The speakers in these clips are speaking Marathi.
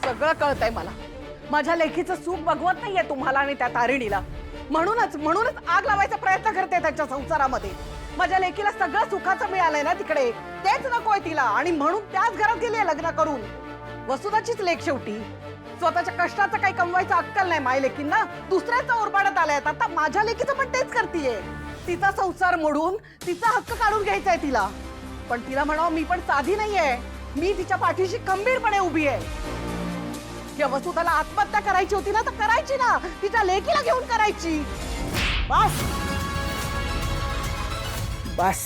सगळं कळतंय मला. माझ्या लेखीचं सुख बघवत नाहीये तुम्हाला आणि त्या तारिणीला. म्हणूनच आग लावायचा प्रयत्न करते त्याच्या संसारामध्ये. माझ्या लेकीला सगळं सुखाचं मिळालंय ना तिकडे, तेच नकोय तिला, आणि म्हणून त्याच घरात गेली लग्न करून. वसुधाचीच लेख शेवटी. स्वतःच्या कष्टाचं काही कमवायचं अक्कल नाही माय लेकींना, दुसऱ्याचा ओरबाडत आलाय. आता माझ्या लेकीचं पण तेच करतीये. तिचा संसार मोडून तिचा हक्क काढून घ्यायचाय तिला. पण तिला म्हणावं, मी पण साधी नाहीये, मी तिच्या पाठीशी खंबीरपणे उभी आहे. या वसुधाला आत्महत्या करायची होती ना तर करायची ना, तिच्या लेकीला घेऊन करायची. बस बस.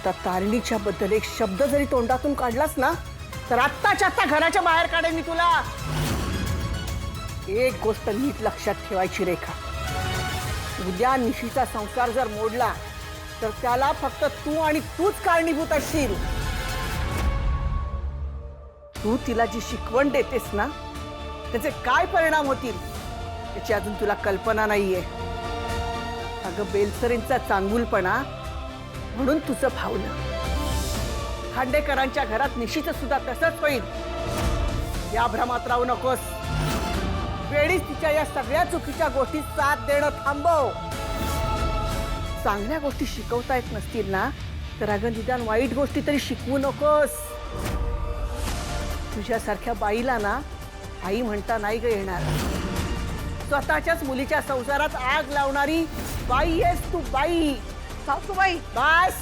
त्या तारिणीच्या बद्दल एक शब्द जरी तोंडातून काढलास ना तर आत्ताच्या आत्ता घराच्या बाहेर काढेन मी तुला. एक गोष्ट नीट लक्षात ठेवायची रेखा, उद्या निशीचा संसार जर मोडला तर त्याला फक्त तू आणि तूच कारणीभूत असशील. तू तिला जी शिकवण देतेस ना त्याचे काय परिणाम होतील याची अजून तुला कल्पना नाहीये. अगं बेलसरींचा चांगुलपणा म्हणून तुझं भावलं. खांडेकरांच्या घरात निशीचं सुद्धा तसंच होईल. या भ्रमात राहू नकोस. वेळीच तिच्या या सगळ्या चुकीच्या गोष्टी साथ देणं थांबव. चांगल्या गोष्टी शिकवता येत नसतील ना तर अगं निदान वाईट गोष्टी तरी शिकवू नकोस. तुझ्यासारख्या बाईला ना आई म्हणता नाही ग येणार. स्वतःच्याच मुलीच्या संसारात आग लावणारी बाई आहेस तू, बाई. सासूबाई बस.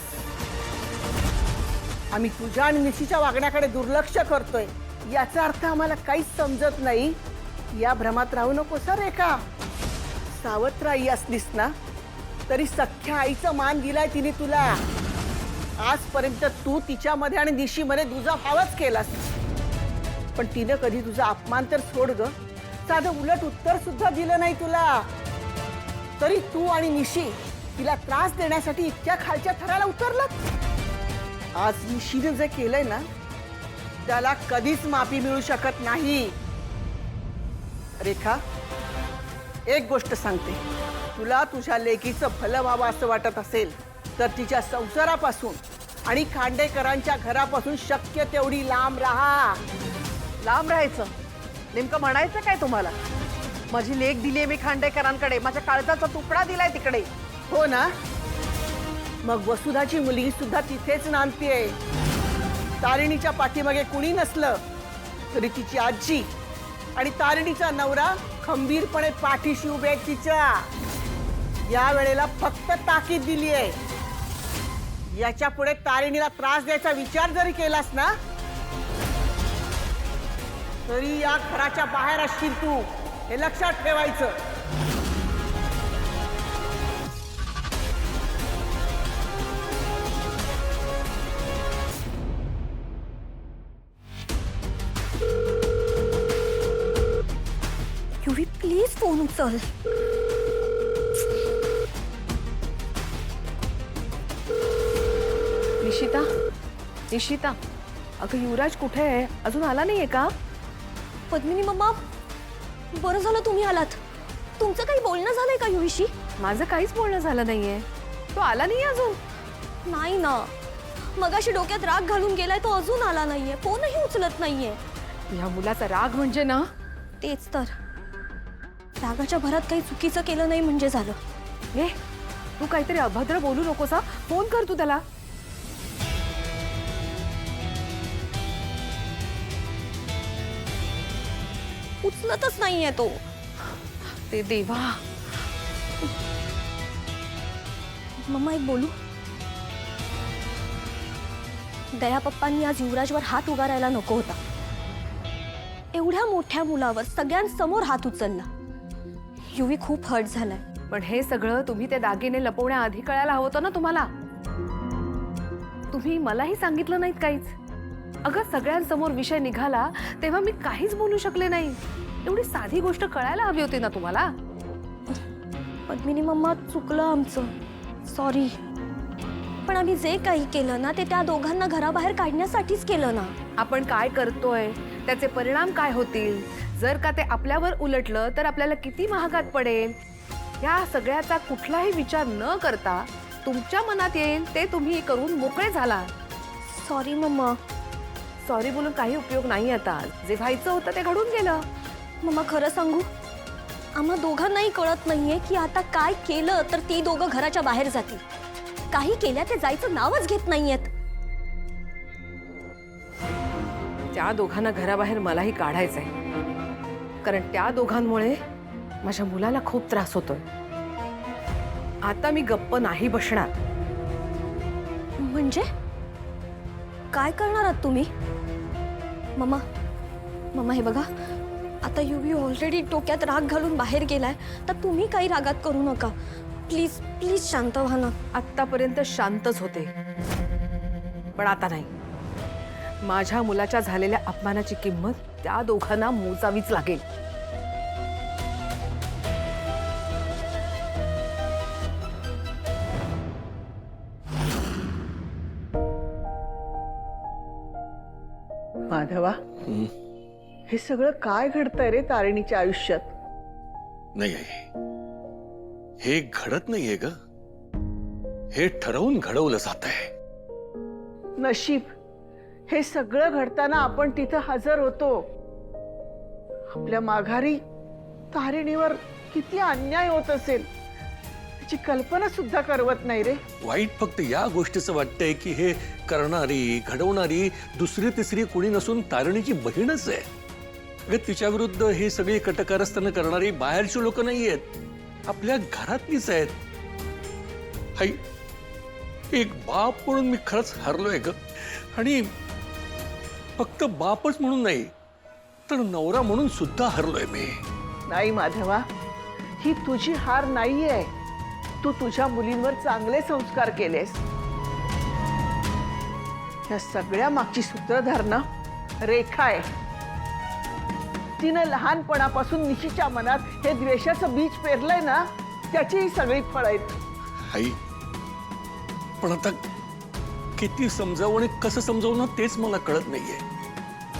आम्ही तुझ्या आणि निशीच्या वागण्याकडे दुर्लक्ष करतोय याचा अर्थ आम्हाला काहीच समजत नाही. या भ्रमात राहू नकोस रेखा. सावत्र आई असलीस ना तरी सख्ख्या आईचा मान दिलाय तिने तुला. आजपर्यंत तू तिच्यामध्ये आणि निशीमध्ये तुझा भावच केलास, पण तिने कधी तुझा अपमान तर सोड ग, साधं उलट उत्तर सुद्धा दिलं नाही तुला. तरी तू आणि निशी तिला त्रास देण्यासाठी इतक्या खालच्या थराला उतरलात. आज निशीने जे केलंय ना त्याला कधीच माफी मिळू शकत नाही. रेखा, एक गोष्ट सांगते, तुला तुझ्या लेकीचं भलं व्हावं असं वाटत असेल तर तिच्या संसारापासून आणि खांडेकरांच्या घरापासून शक्य तेवढी लांब राहा. लांब राहायचं नेमकं म्हणायचं काय तुम्हाला? माझी लेक दिलीये मी खांडेकरांकडे, माझ्या काळजाचा तुकडा दिलाय तिकडे. हो ना, मग वसुधाची मुलगी सुद्धा तिथेच नांदतीये. तारिणीच्या पाठीमागे कुणी नसलं तरी तिची आजी आणि तारिणीचा नवरा खंबीरपणे पाठीशी उभे आहेत तिच्या. या वेळेला फक्त ताकीद दिली आहे. याच्या पुढे तारिणीला त्रास द्यायचा विचार जरी केलास ना तरी या घराच्या बाहेर असशील तू, हे लक्षात ठेवायचं. युवी प्लीज फोन उचल. निशिता, अगं युवराज कुठे आहे? अजून आला नाहीये का? पद्मिनी मम्मा, बरं झालं तुम्ही आलात. तुमचं काही बोलणं झालंय का युवीशी? माझं काहीच बोलणं झालं नाहीये. तो आला नाहीये अजून? नाही ना, मगाशी डोक्यात राग घालून गेलाय तो, अजून आला नाहीये, फोनही उचलत नाहीये. या मुलाचा राग म्हणजे ना, तेच तर. रागाच्या भरात काही चुकीचं केलं नाही म्हणजे झालं. हे तू काहीतरी अभद्र बोलू नकोस हा. फोन कर तू त्याला. उचलतच नाहीये तो. ते देवा. मम्मा एक बोलू? दया पप्पांनी आज युवराजवर हात उगारायला नको होता. एवढ्या मोठ्या मुलावर सगळ्यांसमोर हात उचलला. युवी खूप हर्ट झालाय. पण हे सगळं तुम्ही ते दागिने लपवण्याआधी कळायला हवं होतं ना तुम्हाला. तुम्ही मलाही सांगितलं नाहीत काहीच. अगं सगळ्यांसमोर विषय निघाला तेव्हा मी काहीच बोलू शकले नाही. एवढी साधी गोष्ट कळायला हवी होती ना तुम्हाला. पद्मिनी मम्मा, चुकलं आमचं, सॉरी. पण आम्ही जे काही केलं ना ते त्या दोघांना घराबाहेर काढण्यासाठीच केलं ना. आपण काय करतोय त्याचे परिणाम काय होतील, जर का ते आपल्यावर उलटलं तर आपल्याला किती महागात पडेल, या सगळ्याचा कुठलाही विचार न करता तुमच्या मनात येईल ते तुम्ही करून मोकळे झाला. Sorry mamma. सॉरी बोलून काही उपयोग नाही आता. जे व्हायचं होतं ते घडून गेलं. मम्मा खरं सांगू, आम्हा दोघांनाही कळत नाहीये की आता काय केलं तर ती दोघं घराच्या बाहेर जातील. काही केल्या ते जायचं नावच घेत नाहीयेत. त्या दोघांना घराबाहेर मलाही काढायचंय, कारण त्या दोघांमुळे माझ्या मुलाला खूप त्रास होतोय. आता मी गप्प नाही बसणार. म्हणजे काय करणार आहात तुम्ही? मम्मा मम्मा हे बघा, आता युवी ऑलरेडी डोक्यात राग घालून बाहेर गेलाय, तर तुम्ही काही रागात करू नका. प्लीज प्लीज शांत व्हा ना. आत्तापर्यंत शांतच होते, पण आता नाही. माझ्या मुलाच्या झालेल्या अपमानाची किंमत त्या दोघांना मोजावीच लागेल. माधवा, हे सगळं काय घडतंय रे तारिणीच्या आयुष्यात? नाही आई, हे घडत नाहीये ग, हे ठरवून घडवलं जात आहे. नशीब, हे सगळं घडताना आपण तिथं हजर होतो. आपल्या माघारी तारिणीवर किती अन्याय होत असेल त्याची कल्पना सुद्धा करवत नाही रे. वाईट फक्त या गोष्टीचं वाटतंय की हे करणारी घडवणारी दुसरी तिसरी कोणी नसून तारिणीची बहीणच आहे. अगं तिच्या विरुद्ध हे सगळी कटकारस्थानं करणारी बाहेरची लोक नाही आहेत, आपल्या घरातलीच आहेत. हाई, एक बाप म्हणून मी खरंच हरलोय ग. आणि फक्त बापच म्हणून नाही, तर नवरा म्हणून सुद्धा हरलोय मी. नाही माधवा, ही तुझी हार नाहीये. तू तुझ्या मुलींवर चांगले संस्कार केलेस. या सगळ्या मागची सूत्रधार ना रेखा आहे. तिनं लहानपणापासून निशीच्या मनात हे द्वेषाचं बीज पेरलंय ना, त्याची ही सगळी फळं आहेत. आई, पण आता किती समजावं आणि कसं समजावं ना तेच मला कळत नाहीये.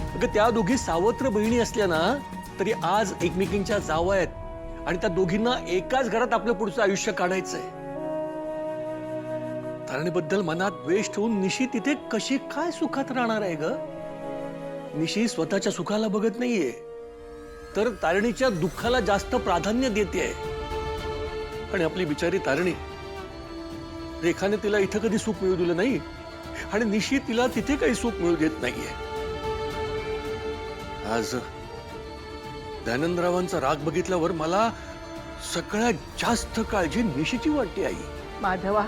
अगं त्या दोघी सावत्र बहिणी असल्या ना तरी आज एकमेकींच्या जावा आहेत, आणि त्या दोघींना एकाच घरात आपलं पुढचं आयुष्य काढायचंय. तारिणीबद्दल मनात द्वेष ठेवून निशी तिथे कशी काय सुखात राहणार आहे ग? निशी स्वतःच्या सुखाला बघत नाहीये, तर तारिणीच्या दुःखाला जास्त प्राधान्य देते. आणि आपली बिचारी तारिणी, रेखाने तिला इथं कधी सुख मिळू दिलं नाही, आणि निशी तिला तिथे काही सुख मिळू देत नाहीये. आज दयानंदरावांचा राग बघितल्यावर मला सगळ्यात जास्त काळजी निशीची वाटते आई. माधवा,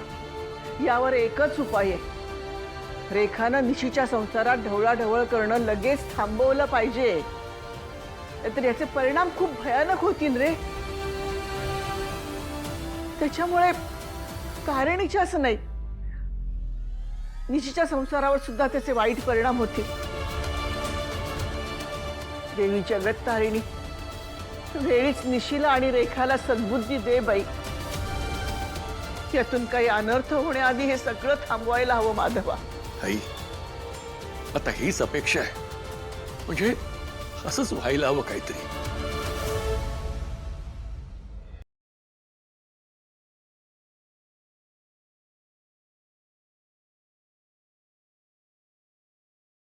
यावर एकच उपाय आहे. रेखानं निशीच्या संसारात ढवळाढवळ करणं लगेच थांबवलं पाहिजे, नाहीतर याचे परिणाम खूप भयानक होतील रे. त्याच्यामुळे तारिणीच्याच नाही, निशीच्या संसारावर सुद्धा त्याचे वाईट परिणाम होतील. देवी जगत तारिणी, वेळीच निशीला आणि रेखाला सद्बुद्धी दे बाई. यातून काही अनर्थ होण्याआधी हे सगळं थांबवायला हवं माधवा. आई, आता हीच अपेक्षा आहे, म्हणजे असंच व्हायला हवं काहीतरी.